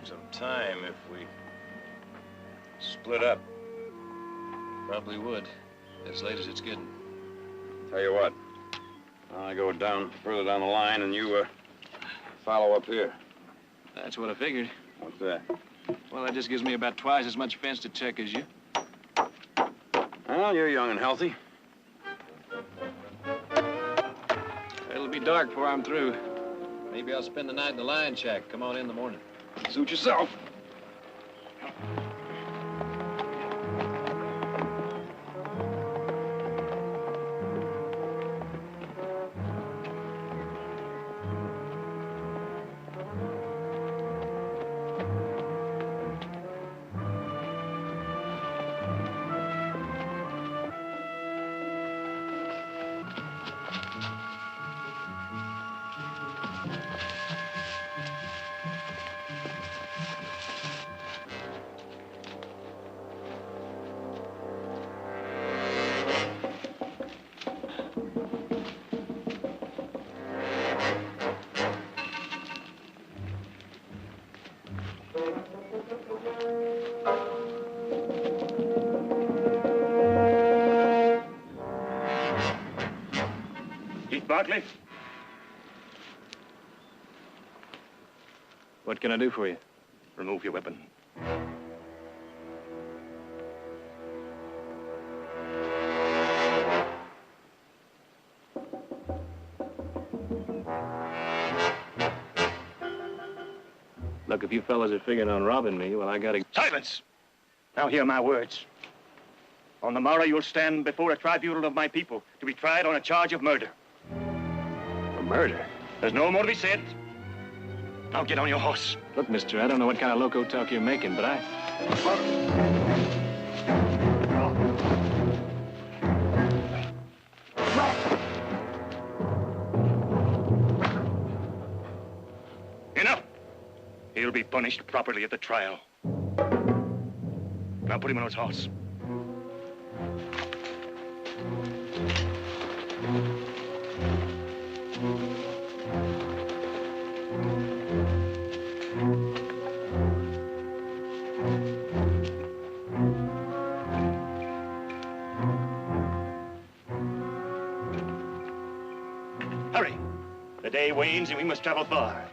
some time if we split up. Probably would, as late as it's getting. Tell you what, I go down further down the line and you follow up here. That's what I figured. What's that? Well, that just gives me about twice as much fence to check as you. Well, you're young and healthy. It'll be dark before I'm through. Maybe I'll spend the night in the lion shack. Come on in the morning. Suit yourself. Heath Barkley? What can I do for you? Remove your weapon. Look, if you fellas are figuring on robbing me, well, I gotta... Silence! Now hear my words. On the morrow, you'll stand before a tribunal of my people to be tried on a charge of murder. For murder? There's no more to be said. Now get on your horse. Look, mister, I don't know what kind of loco talk you're making, but Enough! He'll be punished properly at the trial. Now put him on his horse. Hurry. The day wanes and we must travel far.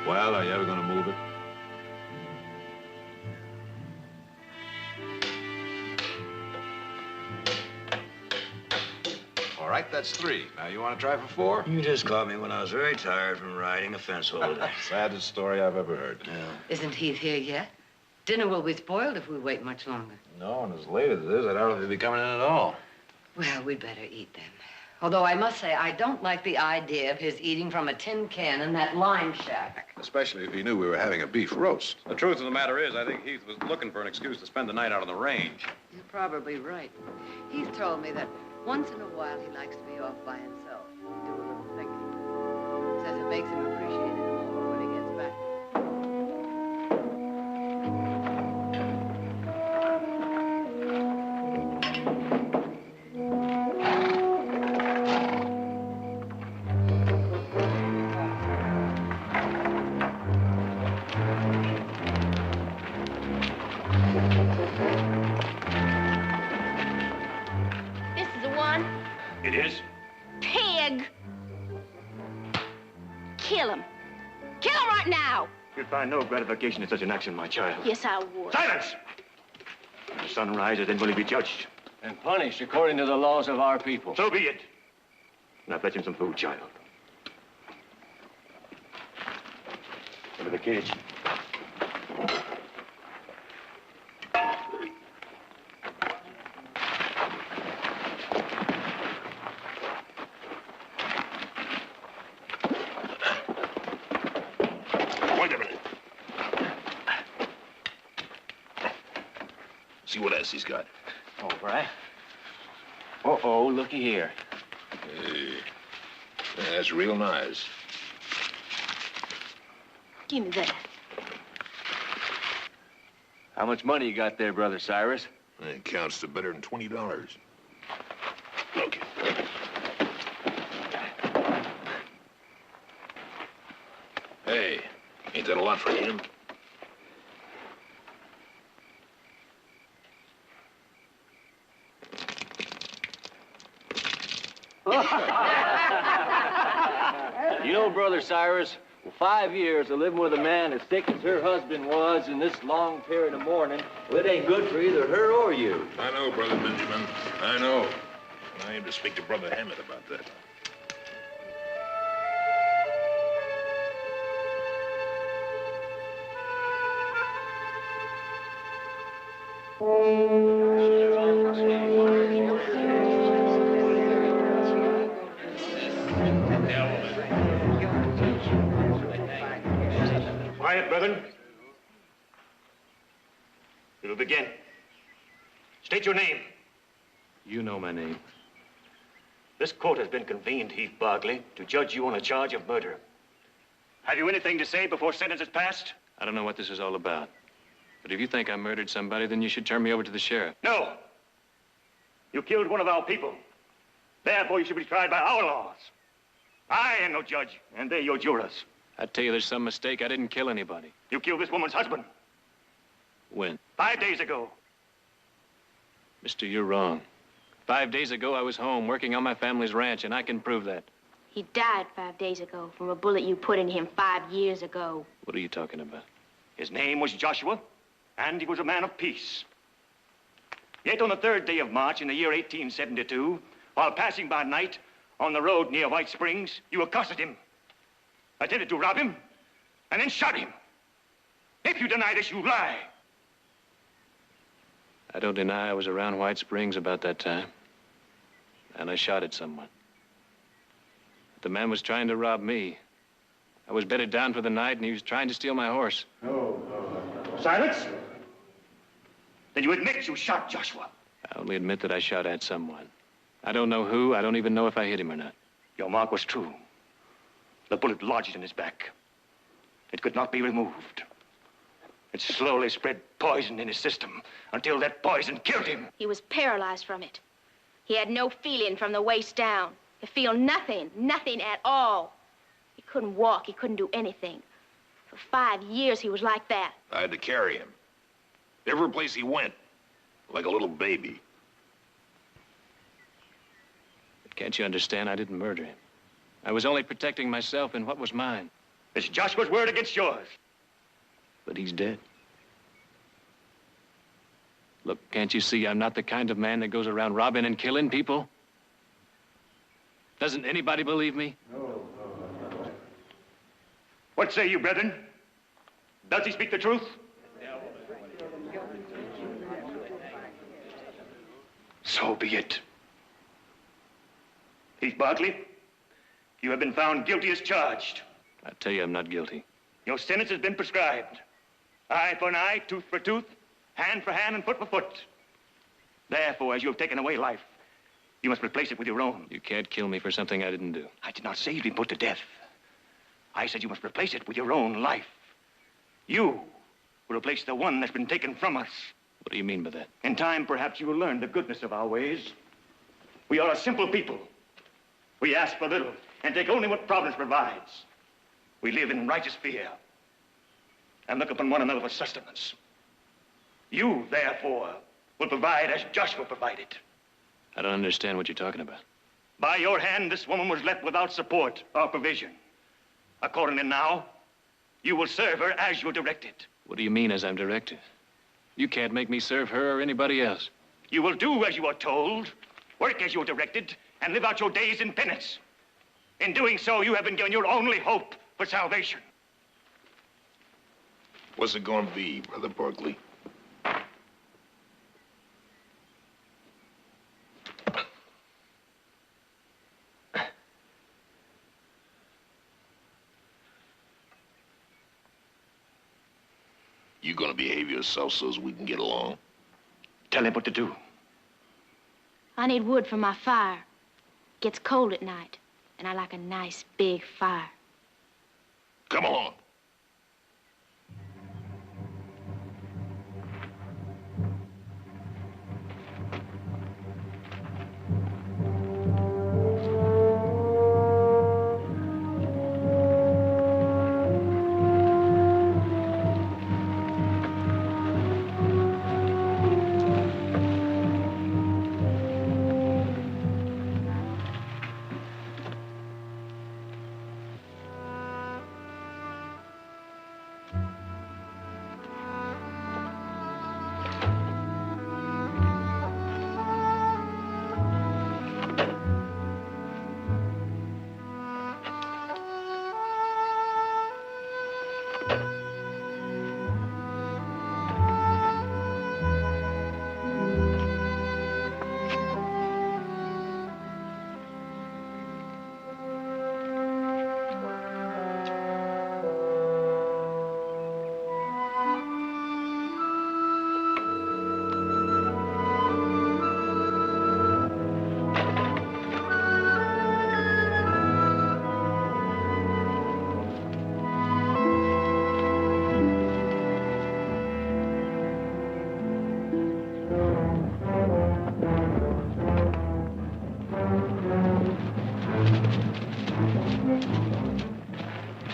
Well, are you ever gonna move it? All right, that's 3. Now, you want to try for 4? You just caught me when I was very tired from riding a fence all day. Saddest story I've ever heard. Yeah. Isn't Heath here yet? Dinner will be spoiled if we wait much longer. No, and as late as it is, I doubt if he'll be coming in at all. Well, we'd better eat then. Although I must say, I don't like the idea of his eating from a tin can in that lime shack. Especially if he knew we were having a beef roast. The truth of the matter is, I think Heath was looking for an excuse to spend the night out on the range. You're probably right. Heath told me that once in a while he likes to be off by himself, do a little thinking. Says it makes him appreciate it more when he gets back. It is? Pig! Kill him. Kill him right now! You'd find no gratification in such an action, my child. Yes, I would. Silence! When the sun rises, then will he be judged. And punished according to the laws of our people. So be it. Now fetch him some food, child. Into the cage. Wait a minute. See what else he's got. All right. Uh-oh, looky here. Hey, that's real nice. Give me that. How much money you got there, Brother Cyrus? It counts to better than $20. Okay. Hey, ain't that a lot for him? You know, Brother Cyrus, well, 5 years of living with a man as sick as her husband was in this long period of mourning, well, it ain't good for either her or you. I know, Brother Benjamin. I know. I aim to speak to Brother Hammett about that. Quiet, brethren. We will begin. State your name. You know my name. This court has been convened, Heath Barkley, to judge you on a charge of murder. Have you anything to say before sentence is passed? I don't know what this is all about. But if you think I murdered somebody, then you should turn me over to the sheriff. No. You killed one of our people. Therefore, you should be tried by our laws. I am no judge, and they're your jurors. I tell you, there's some mistake. I didn't kill anybody. You killed this woman's husband When? 5 days ago. Mister, you're wrong. 5 days ago, I was home working on my family's ranch, and I can prove that. He died 5 days ago from a bullet you put in him 5 years ago. What are you talking about? His name was Joshua, and he was a man of peace. Yet on the 3rd day of March in the year 1872, while passing by night on the road near White Springs, you accosted him, attempted to rob him, and then shot him. If you deny this, you lie. I don't deny I was around White Springs about that time. And I shot at someone. The man was trying to rob me. I was bedded down for the night, and he was trying to steal my horse. Silence. Then you admit you shot Joshua. I only admit that I shot at someone. I don't know who. I don't even know if I hit him or not. Your mark was true. The bullet lodged in his back. It could not be removed. It slowly spread poison in his system until that poison killed him. He was paralyzed from it. He had no feeling from the waist down. He feel nothing, nothing at all. He couldn't walk. He couldn't do anything. For 5 years, he was like that. I had to carry him. Every place he went, like a little baby. But can't you understand? I didn't murder him. I was only protecting myself and what was mine. It's Joshua's word against yours. But he's dead. Look, can't you see I'm not the kind of man that goes around robbing and killing people? Doesn't anybody believe me? What say you, brethren? Does he speak the truth? So be it. Heath Barkley, you have been found guilty as charged. I tell you, I'm not guilty. Your sentence has been prescribed. Eye for an eye, tooth for tooth, hand for hand, and foot for foot. Therefore, as you have taken away life, you must replace it with your own. You can't kill me for something I didn't do. I did not say you'd be put to death. I said you must replace it with your own life. You will replace the one that's been taken from us. What do you mean by that? In time, perhaps you will learn the goodness of our ways. We are a simple people. We ask for little and take only what Providence provides. We live in righteous fear and look upon one another for sustenance. You, therefore, will provide as Joshua provided. I don't understand what you're talking about. By your hand, this woman was left without support or provision. Accordingly now, you will serve her as you directed. What do you mean, as I'm directed? You can't make me serve her or anybody else. You will do as you are told, work as you are directed, and live out your days in penance. In doing so, you have been given your only hope for salvation. What's it gonna be, Brother Berkeley? You gonna behave yourself so as we can get along? Tell him what to do. I need wood for my fire. It gets cold at night, and I like a nice big fire. Come along.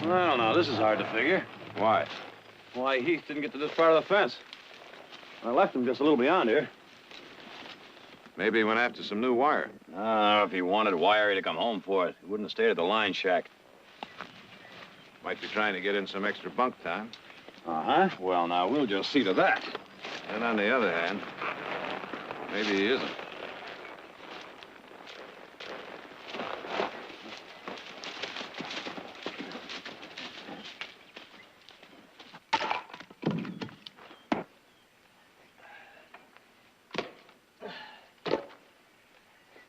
Well, now, this is hard to figure. Why? Why Heath didn't get to this part of the fence. I left him just a little beyond here. Maybe he went after some new wire. If he wanted wiry to come home for it, he wouldn't have stayed at the line shack. Might be trying to get in some extra bunk time. Uh-huh. Well, now, we'll just see to that. And on the other hand, maybe he isn't.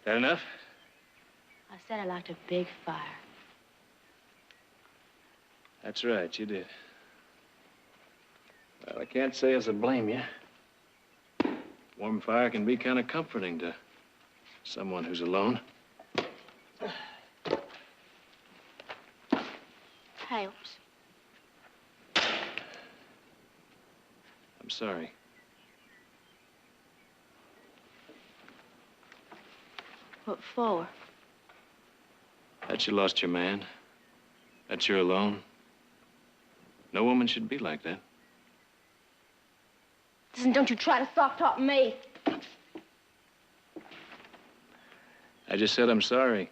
That enough? I said I liked a big fire. That's right, you did. Well, I can't say as I blame you. Warm fire can be kind of comforting to someone who's alone. Helps. I'm sorry. What for? That you lost your man. That you're alone. No woman should be like that. Listen, don't you try to soft-talk me. I just said I'm sorry.